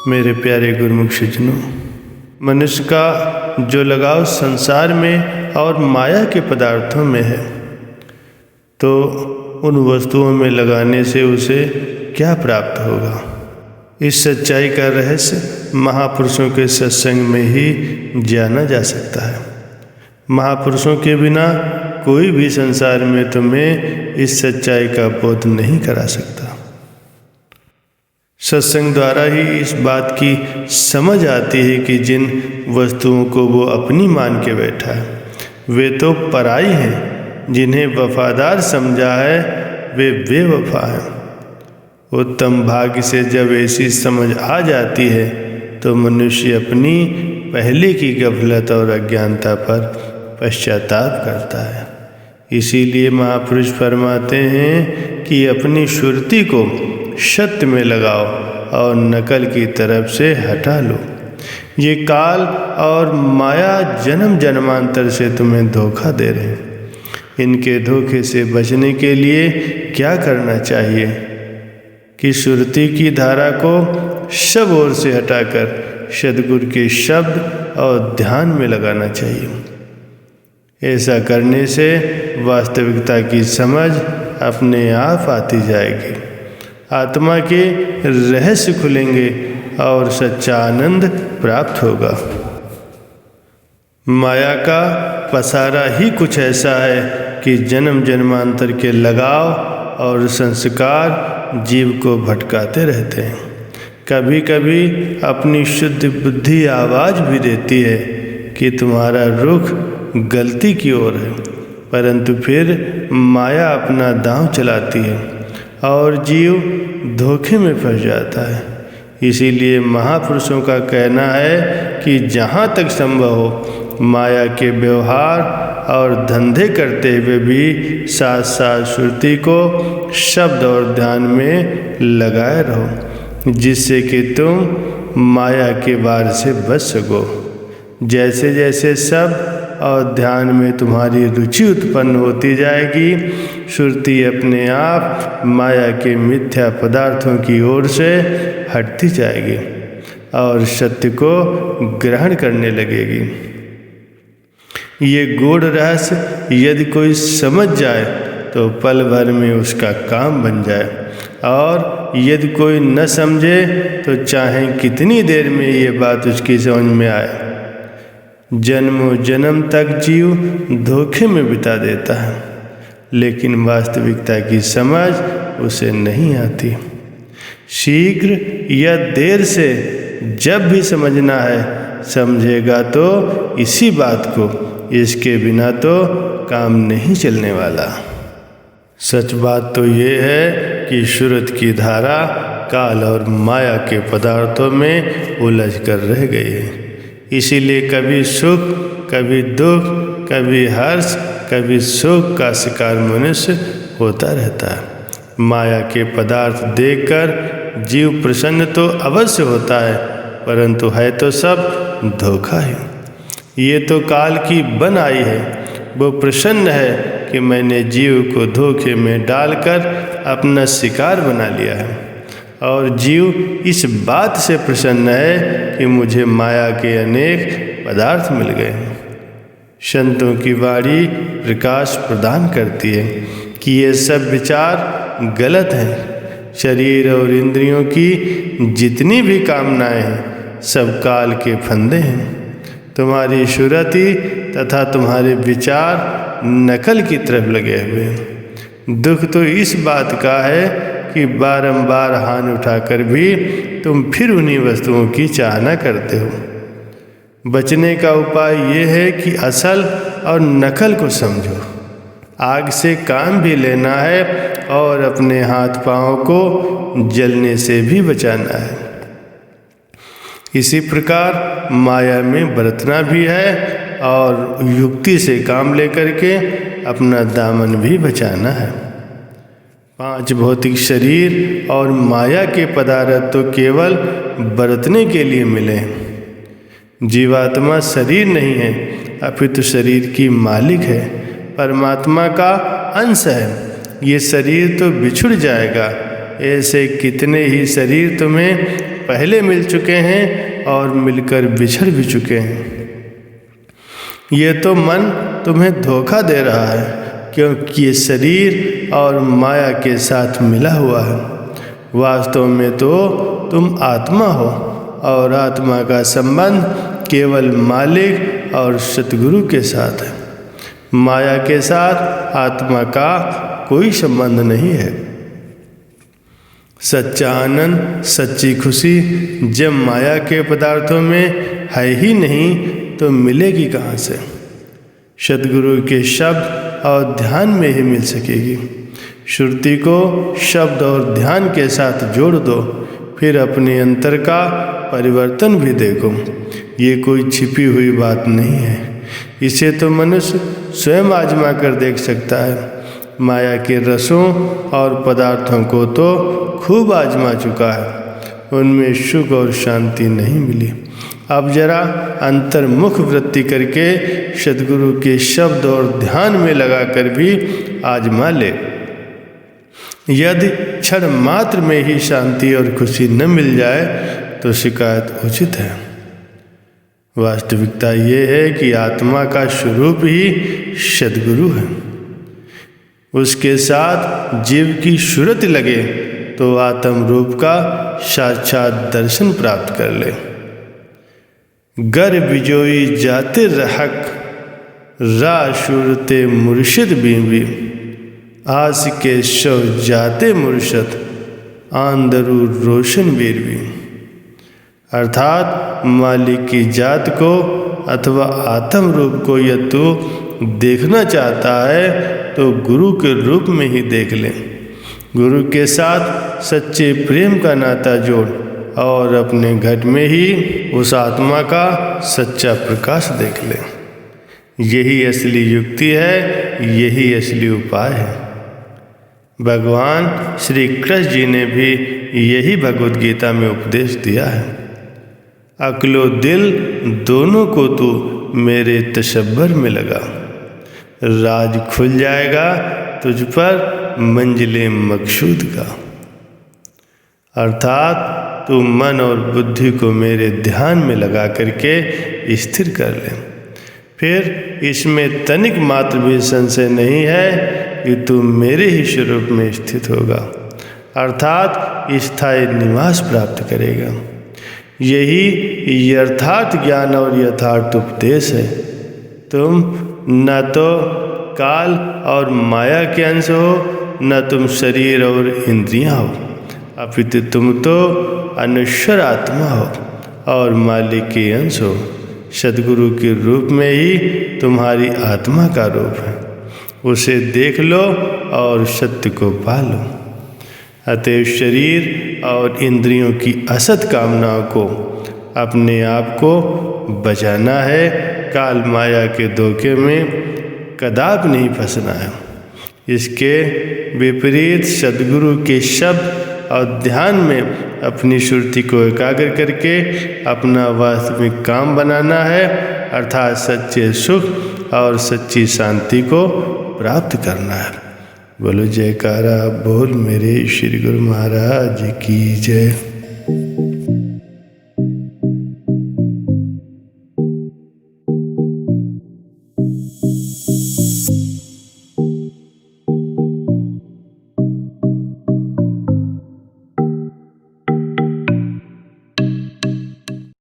मेरे प्यारे गुरुमुख सज्जनों, मनुष्य का जो लगाव संसार में और माया के पदार्थों में है, तो उन वस्तुओं में लगाने से उसे क्या प्राप्त होगा। इस सच्चाई का रहस्य महापुरुषों के सत्संग में ही जाना जा सकता है। महापुरुषों के बिना कोई भी संसार में तुम्हें इस सच्चाई का बोध नहीं करा सकता। सत्संग द्वारा ही इस बात की समझ आती है कि जिन वस्तुओं को वो अपनी मान के बैठा है वे तो पराई हैं, जिन्हें वफादार समझा है वे बेवफा हैं। उत्तम भाग्य से जब ऐसी समझ आ जाती है तो मनुष्य अपनी पहले की गफलत और अज्ञानता पर पश्चाताप करता है। इसीलिए महापुरुष फरमाते हैं कि अपनी सुरती को सत्य में लगाओ और नकल की तरफ से हटा लो। ये काल और माया जन्म जन्मांतर से तुम्हें धोखा दे रहे हैं। इनके धोखे से बचने के लिए क्या करना चाहिए कि सुरती की धारा को सब ओर से हटाकर सद्गुरु के शब्द और ध्यान में लगाना चाहिए। ऐसा करने से वास्तविकता की समझ अपने आप आती जाएगी, आत्मा के रहस्य खुलेंगे और सच्चा आनंद प्राप्त होगा। माया का पसारा ही कुछ ऐसा है कि जन्म जन्मांतर के लगाव और संस्कार जीव को भटकाते रहते हैं। कभी कभी अपनी शुद्ध बुद्धि आवाज़ भी देती है कि तुम्हारा रुख गलती की ओर है, परंतु फिर माया अपना दांव चलाती है और जीव धोखे में फंस जाता है। इसीलिए महापुरुषों का कहना है कि जहाँ तक संभव हो माया के व्यवहार और धंधे करते हुए भी साथ साथ सुरती को शब्द और ध्यान में लगाए रहो, जिससे कि तुम माया के वार से बच सको। जैसे जैसे शब्द और ध्यान में तुम्हारी रुचि उत्पन्न होती जाएगी, सुरती अपने आप माया के मिथ्या पदार्थों की ओर से हटती जाएगी और सत्य को ग्रहण करने लगेगी। ये गूढ़ रहस्य यदि कोई समझ जाए तो पल भर में उसका काम बन जाए, और यदि कोई न समझे तो चाहे कितनी देर में ये बात उसकी समझ में आए। जन्मों जन्म तक जीव धोखे में बिता देता है, लेकिन वास्तविकता की समझ उसे नहीं आती। शीघ्र या देर से जब भी समझना है समझेगा तो इसी बात को, इसके बिना तो काम नहीं चलने वाला। सच बात तो ये है कि सुरत की धारा काल और माया के पदार्थों में उलझ कर रह गई है। इसीलिए कभी सुख, कभी दुख, कभी हर्ष, कभी शोक का शिकार मनुष्य होता रहता है। माया के पदार्थ देखकर जीव प्रसन्न तो अवश्य होता है, परंतु है तो सब धोखा है। ये तो काल की बन आई है। वो प्रसन्न है कि मैंने जीव को धोखे में डालकर अपना शिकार बना लिया है, और जीव इस बात से प्रसन्न है कि मुझे माया के अनेक पदार्थ मिल गए हैं। संतों की वाणी प्रकाश प्रदान करती है कि ये सब विचार गलत हैं। शरीर और इंद्रियों की जितनी भी कामनाएं हैं सब काल के फंदे हैं। तुम्हारी सुरति तथा तुम्हारे विचार नकल की तरफ लगे हुए हैं। दुख तो इस बात का है कि बारंबार हाथ उठाकर भी तुम फिर उन्हीं वस्तुओं की चाहना करते हो। बचने का उपाय ये है कि असल और नकल को समझो। आग से काम भी लेना है और अपने हाथ पांव को जलने से भी बचाना है। इसी प्रकार माया में बरतना भी है और युक्ति से काम लेकर के अपना दामन भी बचाना है। 5 भौतिक शरीर और माया के पदार्थ तो केवल बरतने के लिए मिले हैं। जीवात्मा शरीर नहीं है, अपितु शरीर की मालिक है, परमात्मा का अंश है। ये शरीर तो बिछुड़ जाएगा। ऐसे कितने ही शरीर तुम्हें पहले मिल चुके हैं और मिलकर बिछड़ भी चुके हैं। ये तो मन तुम्हें धोखा दे रहा है, क्योंकि ये शरीर और माया के साथ मिला हुआ है। वास्तव में तो तुम आत्मा हो और आत्मा का संबंध केवल मालिक और सतगुरु के साथ है। माया के साथ आत्मा का कोई संबंध नहीं है। सच्चा आनंद, सच्ची खुशी जब माया के पदार्थों में है ही नहीं तो मिलेगी कहाँ से? सतगुरु के शब्द और ध्यान में ही मिल सकेगी। श्रुति को शब्द और ध्यान के साथ जोड़ दो, फिर अपने अंतर का परिवर्तन भी देखो। ये कोई छिपी हुई बात नहीं है, इसे तो मनुष्य स्वयं आजमा कर देख सकता है। माया के रसों और पदार्थों को तो खूब आजमा चुका है, उनमें सुख और शांति नहीं मिली। अब जरा अंतर्मुख वृत्ति करके सद्गुरु के शब्द और ध्यान में लगाकर भी आजमा ले। यदि क्षण मात्र में ही शांति और खुशी न मिल जाए तो शिकायत उचित है। वास्तविकता ये है कि आत्मा का स्वरूप ही सद्गुरु है। उसके साथ जीव की सूरत लगे तो आत्म रूप का साक्षात दर्शन प्राप्त कर ले। गर बिजोई जाते रहक रा सूरते मुर्शिद बीवी, आस के शव जाते मुर्शद आंदरू रोशन बीरवी। अर्थात मालिक की जात को अथवा आत्म रूप को यदि तू देखना चाहता है तो गुरु के रूप में ही देख ले। गुरु के साथ सच्चे प्रेम का नाता जोड़ और अपने घट में ही उस आत्मा का सच्चा प्रकाश देख ले। यही असली युक्ति है, यही असली उपाय है। भगवान श्री कृष्ण जी ने भी यही भगवद गीता में उपदेश दिया है। अक्लो दिल दोनों को तू मेरे तशब्बर में लगा, राज खुल जाएगा तुझ पर मंजिले मकसूद का। अर्थात तू मन और बुद्धि को मेरे ध्यान में लगा करके स्थिर कर ले। फिर इसमें तनिक मात्र भी संशय नहीं है कि तू मेरे ही स्वरूप में स्थित होगा, अर्थात स्थायी निवास प्राप्त करेगा। यही यथार्थ ज्ञान और यथार्थ उपदेश है। तुम न तो काल और माया के अंश हो, न तुम शरीर और इंद्रियां हो, अपितु तुम तो अनश्वर आत्मा हो और मालिक के अंश हो। सद्गुरु के रूप में ही तुम्हारी आत्मा का रूप है। उसे देख लो और सत्य को पालो। अतएव शरीर और इंद्रियों की असत कामनाओं को अपने आप को बचाना है। काल माया के धोखे में कदापि नहीं फंसना है। इसके विपरीत सद्गुरु के शब्द और ध्यान में अपनी सुरति को एकाग्र करके अपना वास्तविक काम बनाना है, अर्थात सच्चे सुख और सच्ची शांति को प्राप्त करना है। बोलो जयकारा बोल मेरे श्री गुरु महाराज की जय।